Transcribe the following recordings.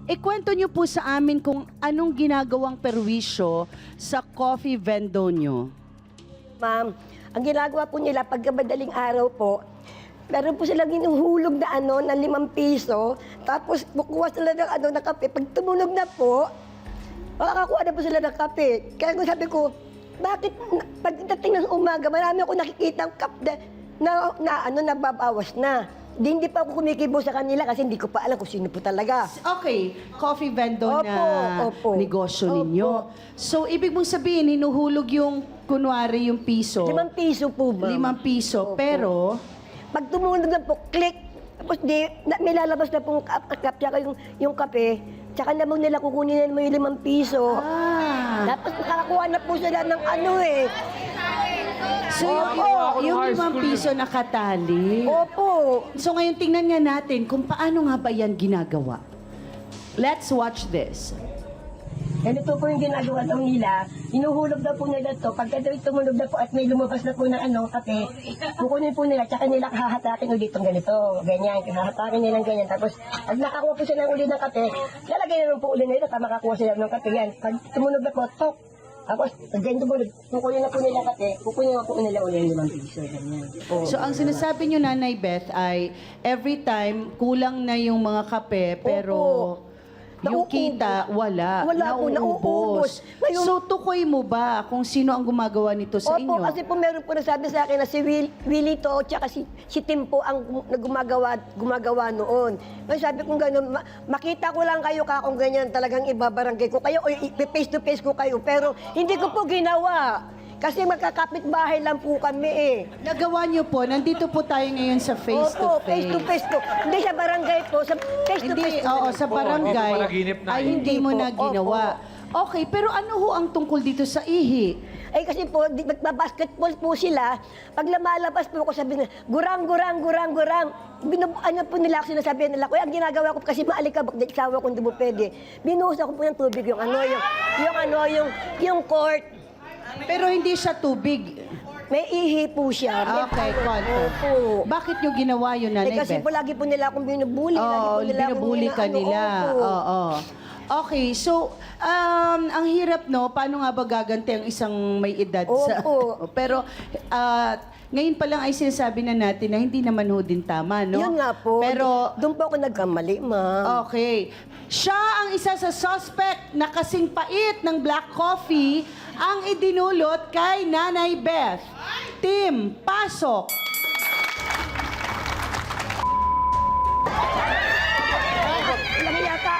Ikwento niyo po sa amin kung anong ginagawang perwisyo sa coffee vendor niyo. Ma'am, ang ginagawa po nila pagkabadaling araw po, meron po silang hinuhulog na na 5 piso, tapos kukuha sila ng kape. Pag tumunog na po, makakakuha na po sila ng kape. Kaya kung sabi ko, bakit pagdating ng umaga, marami ako nakikita ang cup na nababawas na. Hindi pa ako kumikibo sa kanila kasi hindi ko pa alam kung sino po talaga. Okay, coffee vendor Opo, na opo. negosyo Opo. ninyo. So, ibig mong sabihin, hinuhulog yung, kunwari, yung piso. 5 piso po ba? 5 piso, Opo. pero... Pag tumunog na po, click. Tapos may lalabas na pong cup, tsaka yung kape. Tsaka naman nila kukunin na yung 5 piso. Tapos makakakuha na po sila ng So, yung 5 piso nakatali. Opo. So, ngayon tingnan nga natin kung paano nga ba yan ginagawa. Let's watch this. Ganito po yung ginagawa daw nila. Hinuhulog daw po nila ito. Pagka daw tumunog na po at may lumabas na po ng kape, kukunin po nila, tsaka nila hahatakin ulit ng ganito. Ganyan, hahatakin nila ganyan. Tapos, pag nakakuha po sila ulit ng kape, lalagay na lang po ulit nila para makakuha sila ng kape. Yan. Pag tumunog na po, tok. Tapos, pag ganyan tumunog, kukunin na po nila kape, kukunin na po nila ulit yung 5 piso. Ganyan. So, ang sinasabi nyo, Nanay Beth, ay every time kulang na yung mga kape, pero... Opo. Yung kita, wala. Wala po, nauubos. Ngayon, So, tukoy mo ba kung sino ang gumagawa nito sa inyo? Opo, kasi po meron po nasabi sa akin na si Willie to, tsaka si Tim po ang gumagawa noon. May sabi kong gano'n, makita ko lang kayo kung ganyan, talagang ibabarangay ko kayo o face to face ko kayo. Pero hindi ko po ginawa. Kasi magkakapit bahay lang po kami eh. Nagawa niyo po, nandito po tayo ngayon sa face Opo, to face. face to face po. Hindi sa barangay po, sa face to Hindi, face. oo, sa barangay panaginip na. ay hindi mo Hindi po, na ginawa. Okay, pero ano ho ang tungkol dito sa ihi? Ay kasi po, nagbabasketball po sila. Pag lumalabas po ako, sabi nila, gurang. Ano po nila ako sinasabihan nila, kuya, ang ginagawa ko kasi maalikabok, dahil sawa ko hindi mo pwede. Binuhos ako po ng tubig yung court. Pero hindi siya tubig. May ihi po siya. May Okay, konto. Opo. Bakit nyo ginawa yun, Nanay Kasi Beth? po lagi po nila akong binubuli. lagi Oo, po nila akong binubuli ka nila. opo. Oo. Okay, so, ang hirap, no? Paano nga ba gaganti ang isang may edad sa... Opo. Pero, ngayon pa lang ay sinasabi na natin na hindi naman ho din tama, no? Yun nga po. Pero, doon po ako nagkamali, ma'am. okay. Siya ang isa sa suspect na kasing pait ng black coffee ang idinulot kay Nanay Beth. Tim, pasok! Alam niya ka.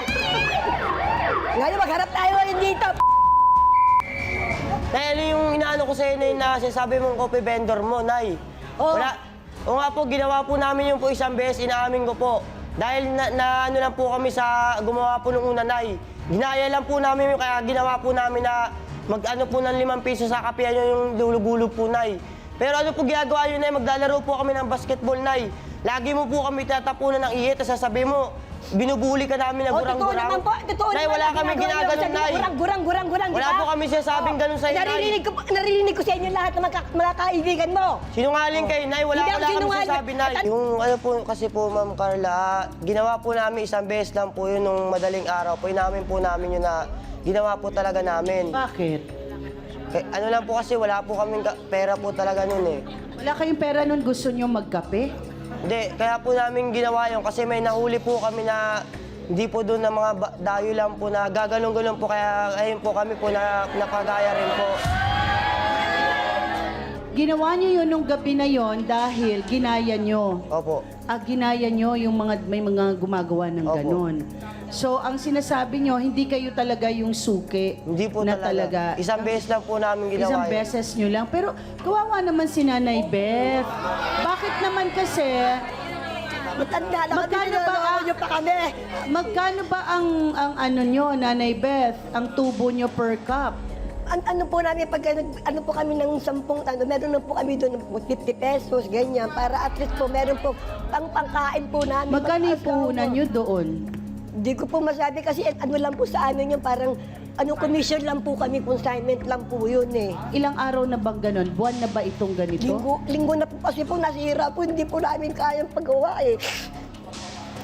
Ngayon magharap tayo ngayon dito. Nay, ano yung inaano ko sa'yo na sinasabi mong coffee vendor mo, Nay? Oo. O nga po, ginawa po namin yung po isang beses, inaamin ko po. Dahil na ano lang po kami sa gumawa po nung una, Nay. Ginaya lang po namin, kaya ginawa po namin na mag-ano po ng 5 piso sa kapihan yung lulugulog po, Nay. Pero ano po ginagawa yun, Nay? Maglalaro po kami ng basketball, Nay. Lagi mo po kami tatapunan ng ihi, tapos sasabihin mo, binubuli ka namin na Totoo gurang-gurang. naman po. Totoo Nay, naman wala ang kami ginagawa ginaganon, niyo. Nay. Gurang, di Wala ba? po kami sinasabing ganun sa'yo, Nay. Naririnig ko sa inyo lahat ng mga kaibigan mo. Sinungaling kayo, Nay. Wala Hindi ako kami sinungaling. sinasabi, Nay. Yung ano po kasi po, Ma'am Carla, ginawa po namin isang beses lang po yun nung madaling araw. Po inamin po namin yun na ginawa po talaga namin. Bakit? Ano lang po kasi wala po kaming pera po talaga nun eh. Wala kayong pera nun, gusto nyo magkape? Hindi, kaya po namin ginawa yun kasi may nahuli po kami na hindi po doon na mga dayo lang po na gagalong-galong po kaya ayun po kami po na napagaya rin po. Ginawa nyo yun nung gabi na yon dahil ginaya nyo. Opo. Ginaya nyo yung may mga gumagawa ng Opo. ganon. So, ang sinasabi nyo, hindi kayo talaga yung suki Hindi po na talaga. Isang beses lang po namin ginawa Isang yun. beses nyo lang. Pero, kawawa naman si Nanay Beth. Bakit naman kasi, Matanda na kami, Magkano ba niloloko niyo pa kami. magkano ba ang ano nyo, Nanay Beth, ang tubo nyo per cup? Ano po namin, pag ano po kami ng 10, meron na po kami doon ng 50 pesos, ganyan, para at least po meron po pangkain po namin. Magkano yung puhunan nyo doon? Hindi ko po masabi kasi ano lang po sa amin yung parang commission lang po kami, consignment lang po yun eh. Ilang araw na bang ganon? Buwan na ba itong ganito? Linggo na po kasi po nasira po, hindi po namin kayang paggawa eh.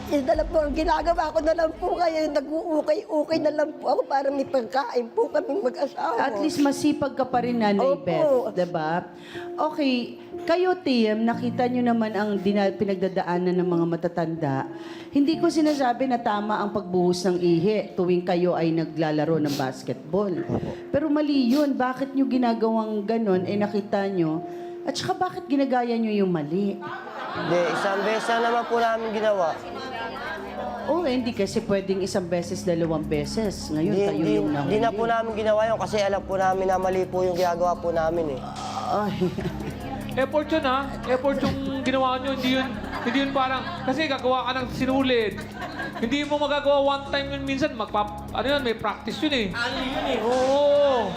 Yun na lang po ang ginagawa ko na lang po kayo. Nag-uukay-ukay na lang po ako para may pagkain po kaming mag-asawa. At least masipag ka pa rin, Nanay Opo. Beth, diba? Okay, kayo, Tim, nakita nyo naman ang pinagdadaanan ng mga matatanda. Hindi ko sinasabi na tama ang pagbuhos ng ihi tuwing kayo ay naglalaro ng basketball. Pero mali yun. Bakit nyo ginagawang ganon, nakita nyo? At saka bakit ginagaya nyo yung mali? Hindi, isang beses na naman po namin ginawa. Oo, hindi kasi pwedeng isang beses, dalawang beses. Ngayon, kayo yung nahuli. Hindi na po namin ginawa yun kasi alam po namin na mali po yung ginagawa po namin eh. Ay. Effort yun ha. Effort yung ginawa nyo. Hindi yun parang, kasi gagawa ka ng sinulid. Hindi mo magagawa one time yun minsan. May practice yun eh. Oo.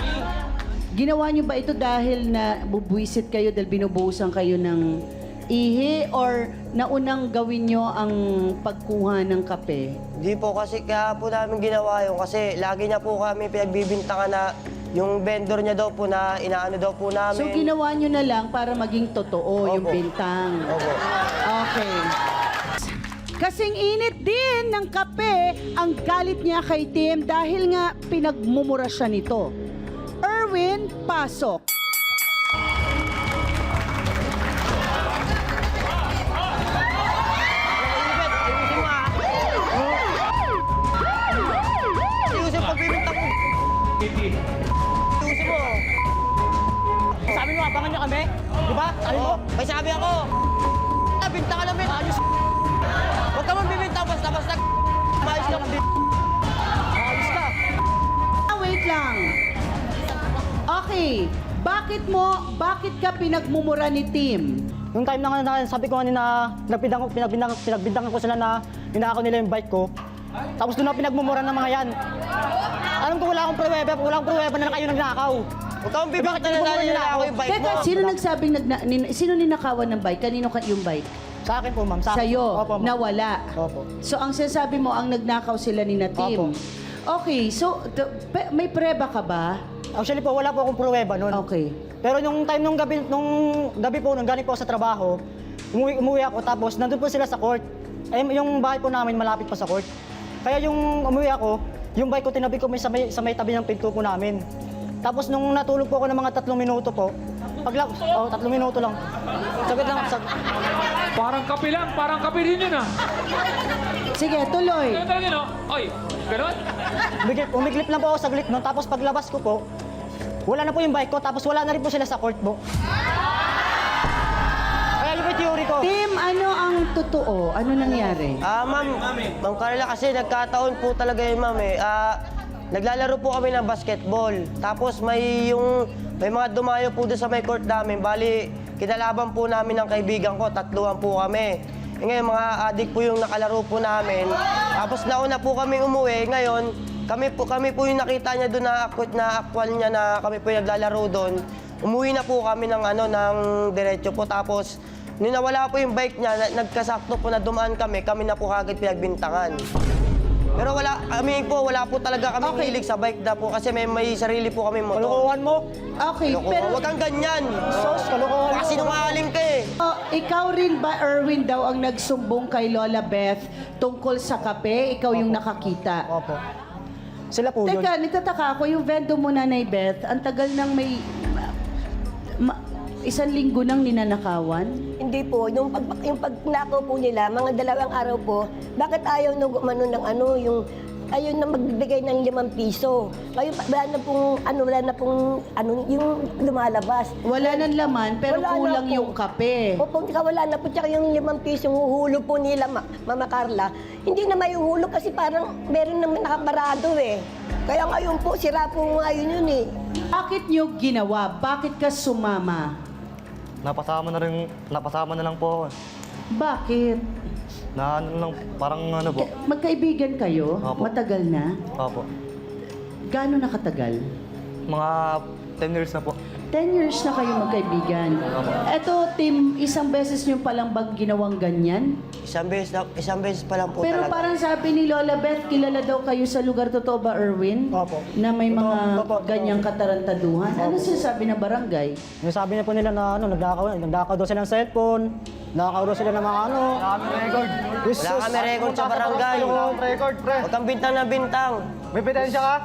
Ginawa nyo ba ito dahil na bubwisit kayo dahil binubuhusan kayo ng ihi or naunang gawin nyo ang pagkuha ng kape? Hindi po kasi kaya po namin ginawa yun kasi lagi niya po kami pinagbibintangan na yung vendor niya daw po na inaano daw po namin. So ginawa nyo na lang para maging totoo yung Opo. bintang. Opo. Okay. Kasing init din ng kape ang galit niya kay Tim dahil nga pinagmumura siya nito. Erwin, pasok. Ayusin pagbibintang mo. Hindi. Ayusin mo. Sabi mo, abangan niyo kami. Di ba? Sabi mo? May sabi ako. Binta ka namin. Ayos. Huwag ka magbibintang basta-basta. Maayos ka. Ayos ka. Wait lang. Okay. Bakit ka pinagmumura ni Tim? Nung time na sabi ko kanina, pinagbintangan ko sila na ninakaw nila yung bike ko. Tapos doon ako pinagmumura ng mga yan. Alam ko wala akong pruweba na kayo nagnakaw. Huwag ka magbibintang na ako yung bike mo. Teka, sino ninakawan ng bike? Kanino yung bike? Sa akin po, ma'am. Sa akin. Sa'yo, Opo, ma'am. nawala. Opo. So, ang sinasabi mo, ang nagnakaw sila ni Tim. Opo. Okay, so, may preba ka ba? Actually po, wala po akong pruweba noon. Okay. Pero nung gabi po, nung galing po ako sa trabaho, umuwi ako, tapos nandun po sila sa court. Eh, yung bahay po namin malapit pa sa court. Kaya yung umuwi ako, yung bike ko tinabi ko sa may tabi ng pinto po namin. Tapos nung natulog po ako ng mga 3 minuto po, 3 minuto lang. Saglit lang. Parang kape din yun ah. Sige, tuloy. Ganun talaga yun oh. Oy, ganun? Umiglip lang po ako saglit no. Tapos paglabas ko po, wala na po yung bike ko. Tapos wala na rin po sila sa court po. Kaya yung theory ko. Tim, ano ang totoo? Ano nangyari? Ma'am Carla, kasi nagkataon po talaga yun, ma'am eh. Naglalaro po kami ng basketball. Tapos may mga dumayo po doon sa may court namin. Bali, kinalaban po namin ng kaibigan ko. 3 po kami. Ngayon, mga adik po yung nakalaro po namin. Tapos nauna po kami umuwi. Ngayon, kami po yung nakita niya doon na akwal niya na kami po yung naglalaro doon. Umuwi na po kami ng diretso po. Tapos, nung nawala po yung bike niya, nagkasakto po na dumaan kami na po kagad pinagbintangan. Pero wala po talaga kami Okay. hilig sa bike na po kasi may sarili po kami motor. Kalokohan mo. Okay, Loko, pero huwag kang ganyan. Sos, kalokohan mo. Kasi sinungaling ka eh. ikaw rin ba, Erwin, daw ang nagsumbong kay Lola Beth tungkol sa kape? Ikaw yung nakakita. Opo. Sila po yun. Teka, nagtataka ako, yung vendo mo, Nanay Beth, ang tagal nang may... 1 linggo nang ninanakawan? Hindi po. Yung pagnakaw po nila, mga 2 araw po, bakit ayaw na gumano ng ayaw na magbigay ng 5 piso. Ngayon, wala na pong yung lumalabas. Wala nang laman, pero Wala na kulang po. yung kape. Opo, wala na po. Tsaka yung 5 piso huhulog po nila, Mama Carla. Hindi na may hulog kasi parang meron naman nakaparado eh. Kaya ngayon po, sira po ngayon yun eh. Bakit nyo ginawa? Bakit ka sumama? Napasama na lang po ako. Bakit? Parang ano po. Magkaibigan kayo? Opo. Matagal na? Opo. Gaano nakatagal? Mga 10 years na po. 10 years na kayo magkaibigan. Eto, Tim, isang beses nyo palang bang ginawang ganyan? Isang beses pa lang po Pero talaga. parang sabi ni Lola Beth, kilala daw kayo sa lugar, totoo ba, Erwin? Opo. Na may mga Opo. ganyang katarantaduhan. Ano sinasabi ng barangay? Yung sabi niya po nila na nagdakaw daw sila ng cellphone, nakaw daw sila ng mga ano. Wala kami record. Wala kami record sa barangay. Wala kami record, pre. Huwag kang bintang na bintang. May ebidensya ka?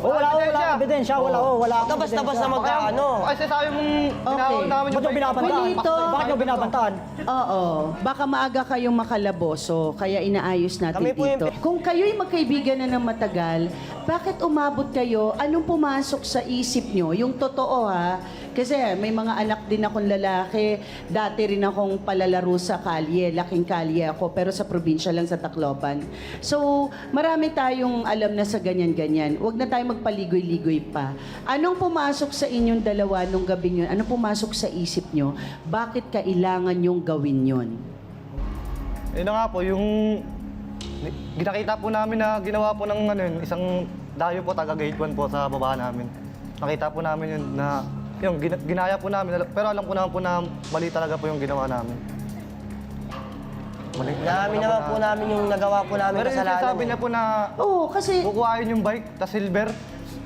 Wala ebidensya, wala Huwag ka basta-basta mag-ano. Kasi sabi mong ginawang namin Ba't yung binabantaan? Pilito. Bakit yung binabantaan? Oo. Baka maaga kayong makalaboso, kaya inaayos natin Kami po dito. Kung kayo'y magkaibigan na ng matagal, bakit umabot kayo? Anong pumasok sa isip nyo? Yung totoo ha, kasi may mga anak din akong lalaki. Dati rin akong palalaro sa kalye. Laking kalye ako, pero sa probinsya lang sa Tacloban. So, marami tayong alam na sa ganyan-ganyan. Huwag na tayo magpaligoy-ligoy pa. Anong pumasok sa inyong dalawa nung gabing yun? Anong pumasok sa isip nyo? Bakit kailangan yung gawin yun? Yun na nga po, yung ginakita po namin na ginawa po ng ano, yun, isang dayo po, taga Gate 1 po sa baba namin. Nakita po namin yun na yung ginaya po namin, pero alam ko naman po na mali talaga po yung ginawa namin. Mali. Namin naman po namin yung nagawa po namin Pero yung kasalanan. sinasabi niya po na Oo, kasi kukuhain yung bike, ta silver.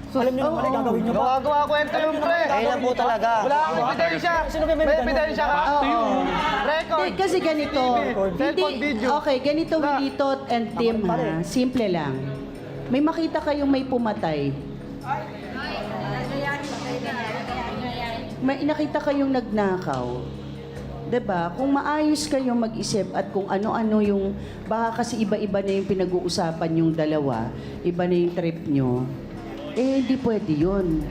Alam niyo naman ang gagawin niyo. Gawa-gawa kwento yung pre. Ayun lang po talaga. Wala kang ebidensya. Sino ba may May ebidensya ka? Oo. Record. Hindi, kasi ganito. Cellphone video. Okay, ganito Wilito and Tim ha. Simple lang. May makita kayong may pumatay. May nakita kayong nagnakaw. 'Di ba? Kung maayos kayong mag-isip at kung ano-ano yung baka kasi iba-iba na yung pinag-uusapan yung dalawa, iba na yung trip nyo. Eh hindi pwede 'yun.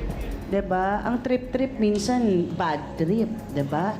'Di ba? Ang trip-trip minsan bad trip, 'di ba?